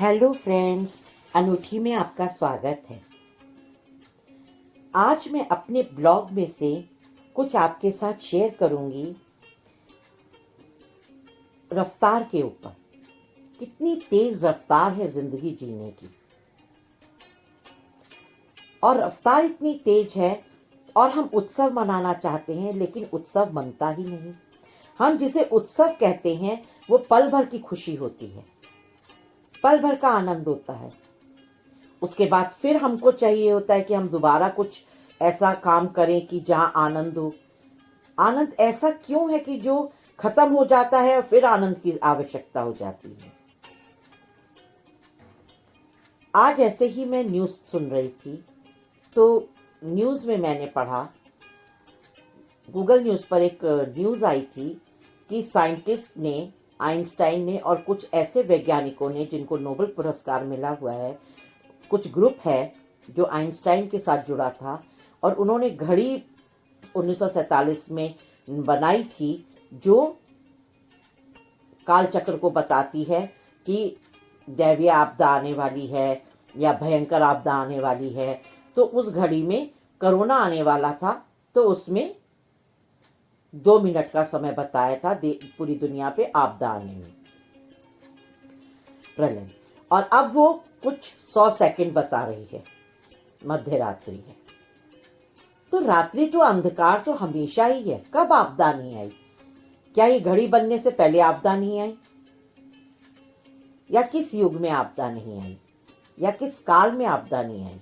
Hello friends, अनूठी में आपका स्वागत है। आज मैं अपने ब्लॉग में से कुछ आपके साथ शेयर करूंगी रफ्तार के ऊपर। कितनी तेज रफ्तार है जिंदगी जीने की, और रफ्तार इतनी तेज है और हम उत्सव मनाना चाहते हैं लेकिन उत्सव मनता ही नहीं। हम जिसे उत्सव कहते हैं वो पल भर की खुशी होती है, पल भर का आनंद होता है। उसके बाद फिर हमको चाहिए होता है कि हम दोबारा कुछ ऐसा काम करें कि जहां आनंद हो। आनंद ऐसा क्यों है कि जो खत्म हो जाता है और फिर आनंद की आवश्यकता हो जाती है। आज ऐसे ही मैं न्यूज़ सुन रही थी, तो न्यूज़ में मैंने पढ़ा, गूगल न्यूज़ पर एक न्यूज़ आई थी कि साइंटिस्ट ने, आइंस्टाइन ने और कुछ ऐसे वैज्ञानिकों ने जिनको नोबेल पुरस्कार मिला हुआ है, कुछ ग्रुप है जो आइंस्टाइन के साथ जुड़ा था, और उन्होंने घड़ी 1947 में बनाई थी जो कालचक्र को बताती है कि दैवीय आपदा आने वाली है या भयंकर आपदा आने वाली है। तो उस घड़ी में कोरोना आने वाला था, तो उसमें 2 मिनट का समय बताया था पूरी दुनिया पे आपदा आने में, प्रलय। और अब वो कुछ 100 सेकंड बता रही है, मध्य रात्रि है। तो रात्रि तो अंधकार तो हमेशा ही है, कब आपदा नहीं आई? क्या ये घड़ी बनने से पहले आपदा नहीं आई? या किस युग में आपदा नहीं आई? या किस काल में आपदा नहीं आई?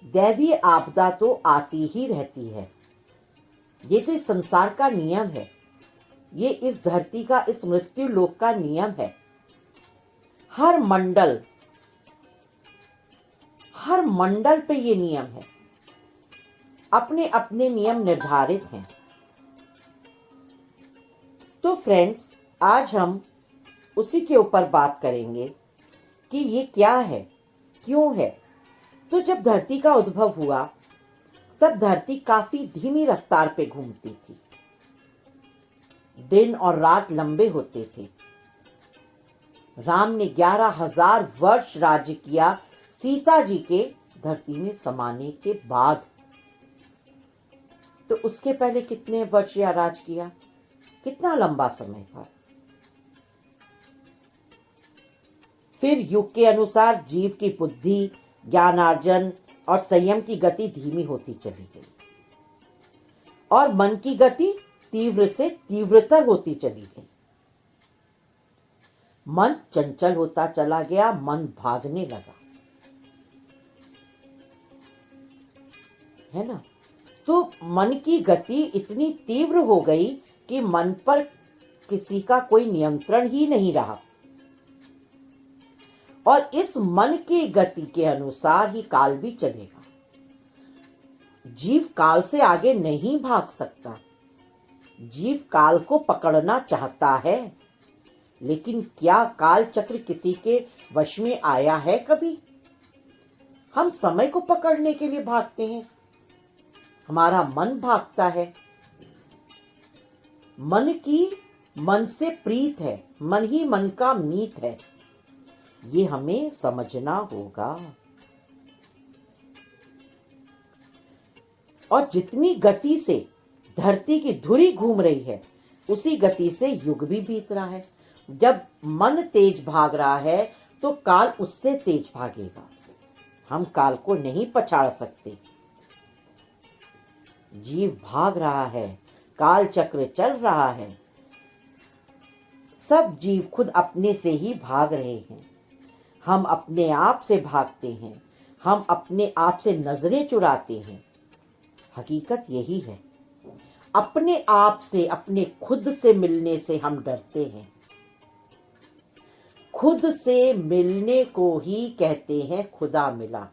दैवीय आपदा तो आती ही रहती है। ये तो इस संसार का नियम है, ये इस धरती का, इस मृत्यु लोक का नियम है। हर मंडल पे ये नियम है, अपने अपने नियम निर्धारित हैं। तो फ्रेंड्स, आज हम उसी के ऊपर बात करेंगे कि ये क्या है, क्यों है। तो जब धरती का उद्भव हुआ तब धरती काफी धीमी रफ्तार पे घूमती थी, दिन और रात लंबे होते थे। राम ने 11,000 वर्ष राज्य किया सीता जी के धरती में समाने के बाद। तो उसके पहले कितने वर्ष या राज किया? कितना लंबा समय था। फिर युग के अनुसार जीव की बुद्धि, ज्ञानार्जन और संयम की गति धीमी होती चली गई, और मन की गति तीव्र से तीव्रतर होती चली गई। मन चंचल होता चला गया, मन भागने लगा, है ना। तो मन की गति इतनी तीव्र हो गई कि मन पर किसी का कोई नियंत्रण ही नहीं रहा, और इस मन की गति के अनुसार ही काल भी चलेगा। जीव काल से आगे नहीं भाग सकता। जीव काल को पकड़ना चाहता है, लेकिन क्या काल चक्र किसी के वश में आया है कभी? हम समय को पकड़ने के लिए भागते हैं, हमारा मन भागता है। मन से प्रीत है, मन ही मन का मीत है। ये हमें समझना होगा। और जितनी गति से धरती की धुरी घूम रही है, उसी गति से युग भी बीत रहा है। जब मन तेज भाग रहा है तो काल उससे तेज भागेगा। हम काल को नहीं पछाड़ सकते। जीव भाग रहा है, काल चक्र चल रहा है। सब जीव खुद अपने से ही भाग रहे हैं। हम अपने आप से भागते हैं, हम अपने आप से नजरें चुराते हैं। हकीकत यही है। अपने आप से, अपने खुद से मिलने से हम डरते हैं। खुद से मिलने को ही कहते हैं खुदा मिला।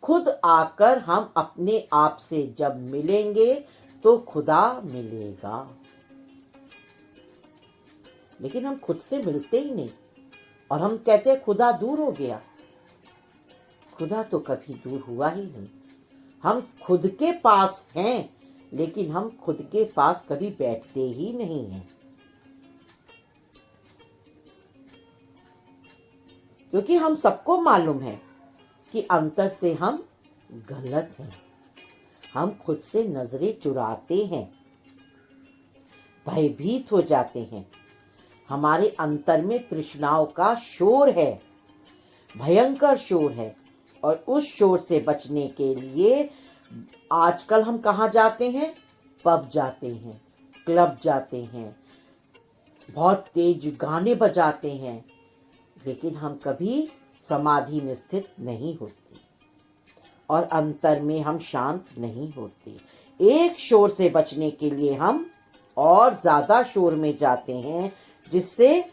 खुद आकर हम अपने आप से जब मिलेंगे तो खुदा मिलेगा। लेकिन हम खुद से मिलते ही नहीं, और हम कहते हैं खुदा दूर हो गया। खुदा तो कभी दूर हुआ ही नहीं। हम खुद के पास हैं, लेकिन हम खुद के पास कभी बैठते ही नहीं हैं। क्योंकि हम सबको मालूम है कि अंतर से हम गलत हैं। हम खुद से नजरें चुराते हैं, भयभीत हो जाते हैं। हमारे अंतर में तृष्णाओं का शोर है, भयंकर शोर है। और उस शोर से बचने के लिए आजकल हम कहाँ जाते हैं? पब जाते हैं, क्लब जाते हैं, बहुत तेज गाने बजाते हैं, लेकिन हम कभी समाधि में स्थित नहीं होते और अंतर में हम शांत नहीं होते। एक शोर से बचने के लिए हम और ज्यादा शोर में जाते हैं, जिससे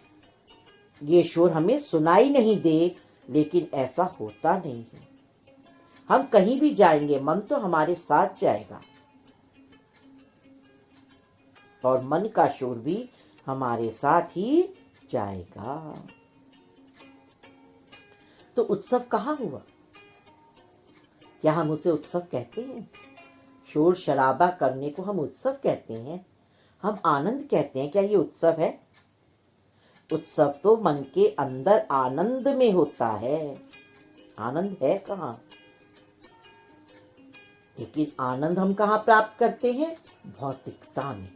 ये शोर हमें सुनाई नहीं दे, लेकिन ऐसा होता नहीं है। हम कहीं भी जाएंगे, मन तो हमारे साथ जाएगा और मन का शोर भी हमारे साथ ही जाएगा। तो उत्सव कहाँ हुआ? क्या हम उसे उत्सव कहते हैं? शोर शराबा करने को हम उत्सव कहते हैं? हम आनंद कहते हैं? क्या ये उत्सव है? उत्सव तो मन के अंदर आनंद में होता है। आनंद है कहाँ? लेकिन आनंद हम कहाँ प्राप्त करते हैं? भौतिकता में,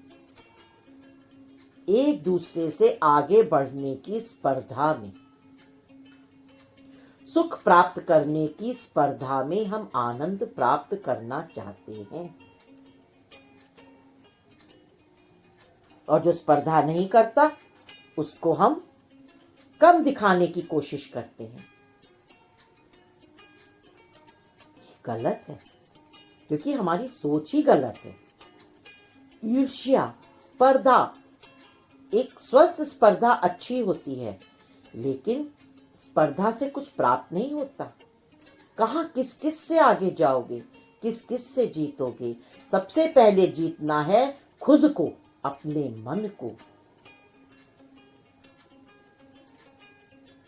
एक दूसरे से आगे बढ़ने की स्पर्धा में, सुख प्राप्त करने की स्पर्धा में हम आनंद प्राप्त करना चाहते हैं। और जो स्पर्धा नहीं करता, उसको हम कम दिखाने की कोशिश करते हैं। गलत है, क्योंकि हमारी सोच ही गलत है। ईर्ष्या, स्पर्धा, एक स्वस्थ स्पर्धा अच्छी होती है, लेकिन स्पर्धा से कुछ प्राप्त नहीं होता। कहाँ किस किस से आगे जाओगे, किस किस से जीतोगे? सबसे पहले जीतना है खुद को, अपने मन को।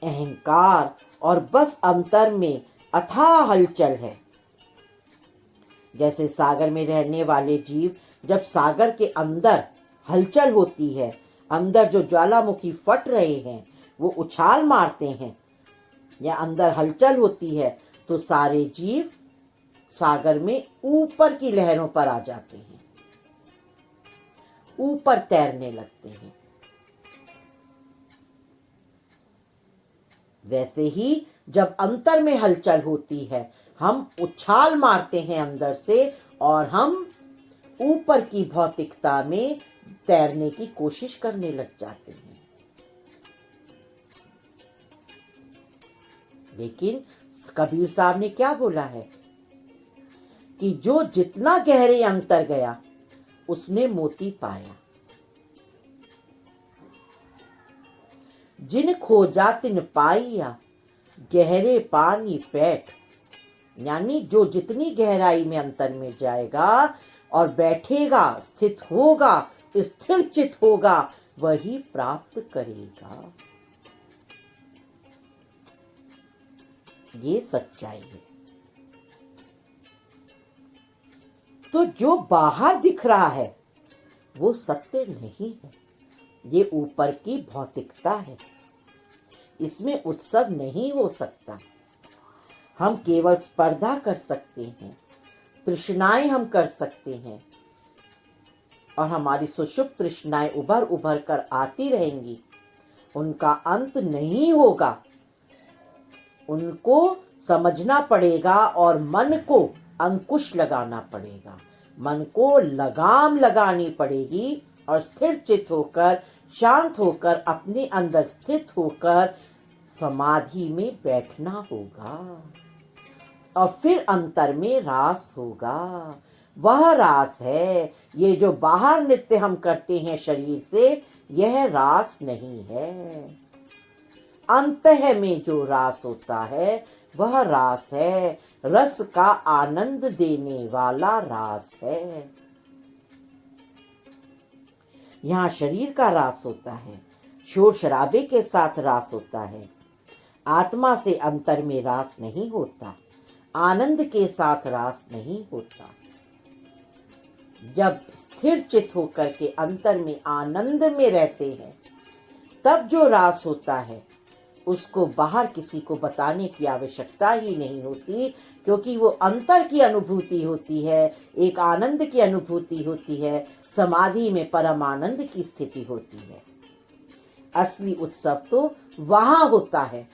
अहंकार और बस अंतर में अथाह हलचल है। जैसे सागर में रहने वाले जीव, जब सागर के अंदर हलचल होती है, अंदर जो ज्वालामुखी फट रहे हैं, वो उछाल मारते हैं, या अंदर हलचल होती है, तो सारे जीव सागर में ऊपर की लहरों पर आ जाते हैं, ऊपर तैरने लगते हैं। वैसे ही जब अंतर में हलचल होती है, हम उछाल मारते हैं अंदर से, और हम ऊपर की भौतिकता में तैरने की कोशिश करने लग जाते हैं। लेकिन कबीर साहब ने क्या बोला है कि जो जितना गहरे अंतर गया, उसने मोती पाया। जिन खोजा तिन पाइया, गहरे पानी पैठ। यानी जो जितनी गहराई में अंतर में जाएगा और बैठेगा, स्थित होगा, स्थिर चित होगा, वही प्राप्त करेगा। ये सच्चाई है। तो जो बाहर दिख रहा है वो सत्य नहीं है, ये ऊपर की भौतिकता है। इसमें उत्सव नहीं हो सकता। हम केवल स्पर्धा कर सकते हैं, तृष्णाएं हम कर सकते हैं, और हमारी सुषुप्त तृष्णाएं उभर उभर कर आती रहेंगी। उनका अंत नहीं होगा। उनको समझना पड़ेगा और मन को अंकुश लगाना पड़ेगा, मन को लगाम लगानी पड़ेगी, और स्थिर चित होकर, शांत होकर, अपने अंदर स्थित होकर समाधि में बैठना होगा। और फिर अंतर में रास होगा। वह रास है, ये जो बाहर नृत्य हम करते हैं शरीर से, यह रास नहीं है। अंतः में जो रास होता है, वह रास है, रस का आनंद देने वाला रास है। यहाँ शरीर का रास होता है, शोर शराबे के साथ रास होता है। आत्मा से अंतर में रास नहीं होता, आनंद के साथ रास नहीं होता। जब स्थिर चित होकर के अंतर में आनंद में रहते हैं, तब जो रास होता है उसको बाहर किसी को बताने की आवश्यकता ही नहीं होती, क्योंकि वो अंतर की अनुभूति होती है, एक आनंद की अनुभूति होती है, समाधि में परम आनंद की स्थिति होती है। असली उत्सव तो वहां होता है,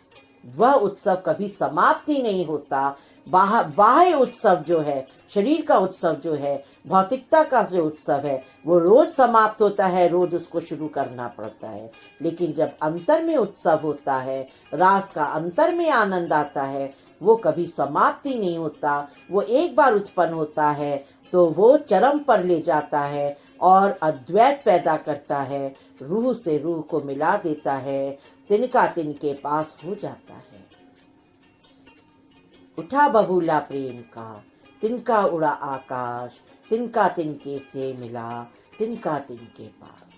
वह उत्सव कभी समाप्त ही नहीं होता। बाह्य उत्सव जो है, शरीर का उत्सव जो है, भौतिकता का जो उत्सव है, वो रोज समाप्त होता है, रोज उसको शुरू करना पड़ता है। लेकिन जब अंतर में उत्सव होता है, रास का अंतर में आनंद आता है, वो कभी समाप्त ही नहीं होता। वो एक बार उत्पन्न होता है तो वो चरम पर ले जाता है और अद्वैत पैदा करता है, रूह से रूह को मिला देता है, तिनका तिनके पास हो जाता है। उठा बबूला प्रेम का, तिनका उड़ा आकाश, तिनका तिनके से मिला, तिनका तिनके पास।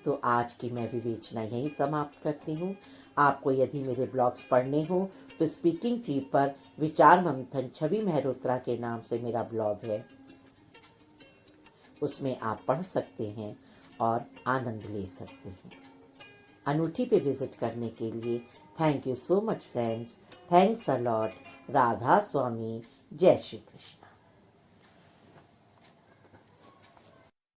तो आज की मैं विवेचना यहीं समाप्त करती हूँ। आपको यदि मेरे ब्लॉग्स पढ़ने हो तो स्पीकिंग ट्री पर विचार मंथन छवि मेहरोत्रा के नाम से मेरा ब्लॉग है, उसमें आप पढ़ सकते हैं और आनंद ले सकते हैं। अनूठी पे विजिट करने के लिए thank you so much friends. Thanks a lot. Radha Swami. जय श्री कृष्ण।